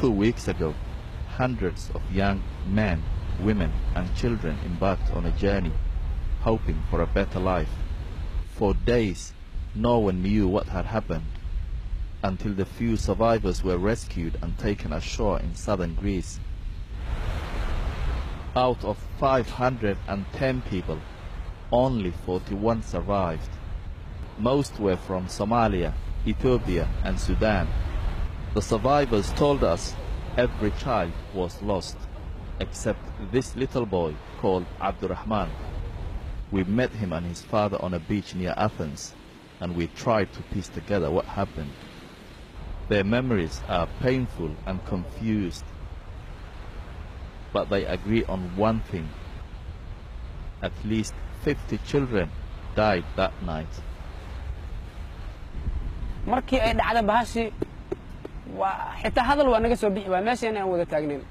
2 weeks ago, hundreds of young men, women and children embarked on a journey, hoping for a better life. For days, no one knew what had happened, until the few survivors were rescued and taken ashore in southern Greece. Out of 510 people, only 41 survived. Most were from Somalia, Ethiopia and Sudan. The survivors told us every child was lost, except this little boy called Abdurrahman. We met him and his father on a beach near Athens, and we tried to piece together what happened. Their memories are painful and confused, but they agree on one thing. At least 50 children died that night. markii ay dhacday bahashi xitaa hadal waa naga soo bixi waa meeshii aan wada taagnayn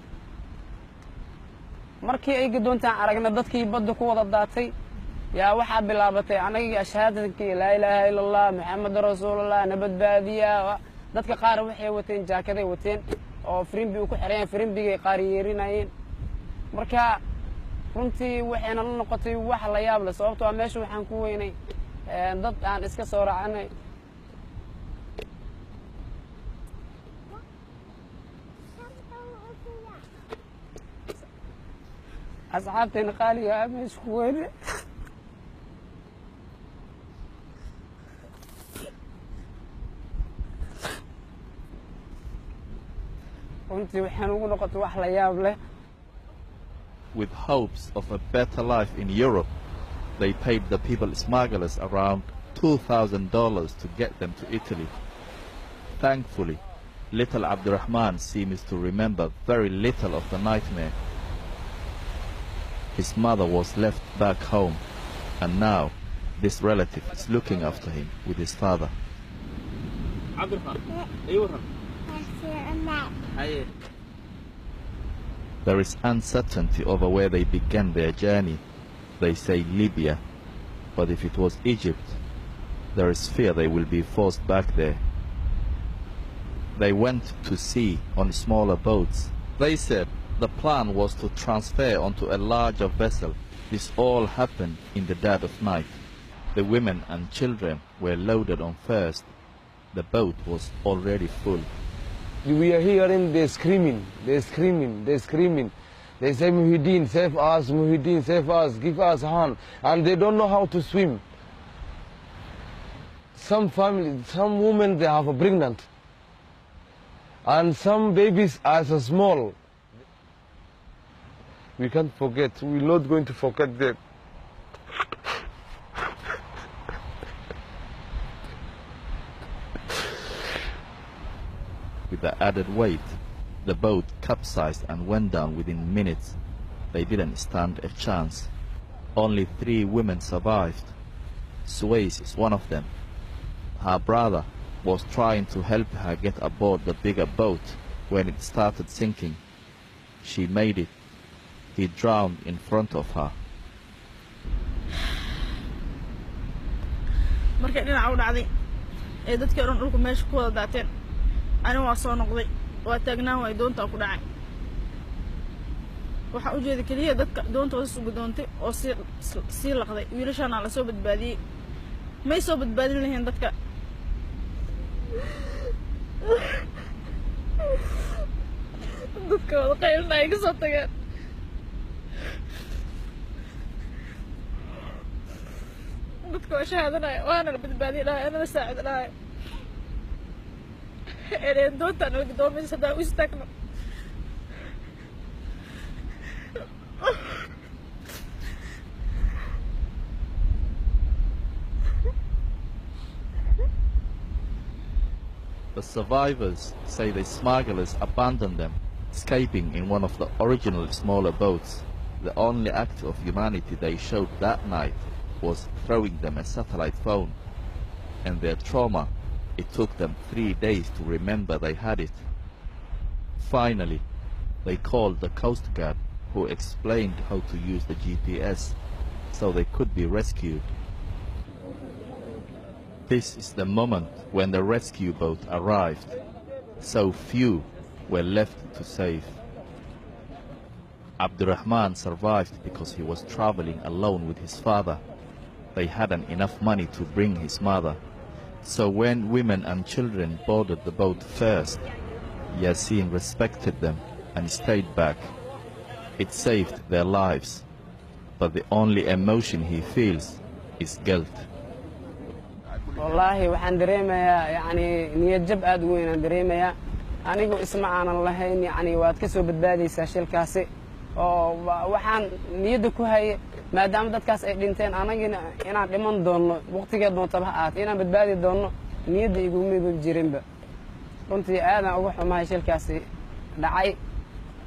markii ay gadoontaan aragna dadkii badda ku wada daatay yaa waxa bilaabatay anaga shahaadadkii la ilaaha illa allah muhammad rasuulullah nabadbaadiya dadka qaar waxay wateen jaakaday wateen oo frimbi ku xireen frimbigay qaar yeerinayeen marka runtii waxayna la noqotay wax la yaab leh sababtoo ah meesha waxaan ku weynay dad aan iska soo raacnay أصحابتنا قالوا مش كويس كنت وحنقول نقطة واحدة يابله. With hopes of a better life in Europe, they paid the people smugglers around $2,000 to get them to Italy. Thankfully, little Abdurrahman seems to remember very little of the nightmare. His mother was left back home, and now this relative is looking after him with his father. There is uncertainty over where they began their journey. They say Libya, but if it was Egypt, there is fear they will be forced back there. They went to sea on smaller boats. They said the plan was to transfer onto a larger vessel. This all happened in the dead of night. The women and children were loaded on first. The boat was already full. We are hearing they're screaming, they're screaming, they're screaming. They say, Muhyiddin, save us, Muhyiddin, save us, give us a hand. And they don't know how to swim. Some families, some women, they have a pregnant. And some babies are so small. We can't forget, we're not going to forget them. With the added weight, the boat capsized and went down within minutes. They didn't stand a chance. Only 3 women survived. Suez is one of them. Her brother was trying to help her get aboard the bigger boat when it started sinking. She made it. He drowned in front of her. markay dhinaca u dhacday ee dadkii oran dhulku meesha ku wada daateen anigu waa soo noqday waa taagnaan way doonta ku dhacay waxa u jeeday kaliya dadka doontooda sugu doontay oo si laqday wiilashana la soo badbaadiyay may soo badbaadin lahayn dadka dadka wada qaylnaa iga soo tageen dadka waa shahaadanayo waana la badbaadin lahaa ana la saacid lahaa ereen doontaan laga doomaysa hadaa u istaagno The survivors say the smugglers abandoned them, escaping in one of the original smaller boats. The only act of humanity they showed that night was throwing them a satellite phone. And their trauma, it took them 3 days to remember they had it. Finally, they called the Coast Guard, who explained how to use the GPS so they could be rescued. This is the moment when the rescue boat arrived. So few, were left to save. Abdurrahman survived because he was traveling alone with his father. They hadn't enough money to bring his mother. So when women and children boarded the boat first, Yasin respected them and stayed back. It saved their lives, but the only emotion he feels is guilt. والله waxaan dareemayaa yani niyad jab aad u weyn aan dareemayaa anigu isma aanan lahayn yani waad ka soo badbaadaysaa shilkaasi oo waxaan niyadda ku hayay maadaama dadkaas ay dhinteen anagina inaan dhiman doono waqtigeed doonta ha ahaatee inaan badbaadi doono niyadda iguma jirinba runtii aadan uga xumahay shilkaasi dhacay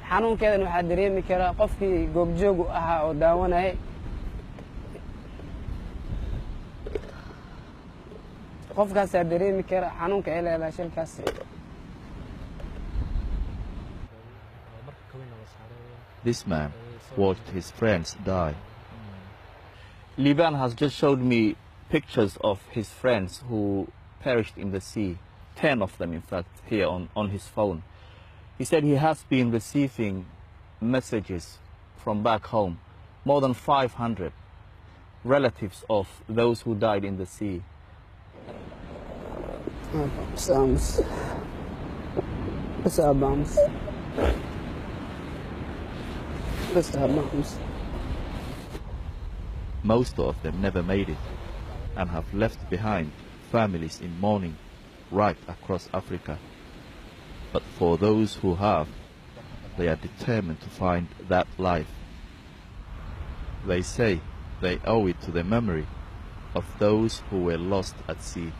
xanuunkeedan waxaa dareemi karaa qofkii goobjoog u ahaa oo daawanayay qofkaasaa dareemi kara xanuunka ay leedahay shilkaasi. This man watched his friends die. Liban has just showed me pictures of his friends who perished in the sea, 10 of them in fact, here on his phone. He said he has been receiving messages from back home, more than 500 relatives of those who died in the sea. Most of them never made it and have left behind families in mourning right across Africa. But for those who have, they are determined to find that life. They say they owe it to the memory of those who were lost at sea.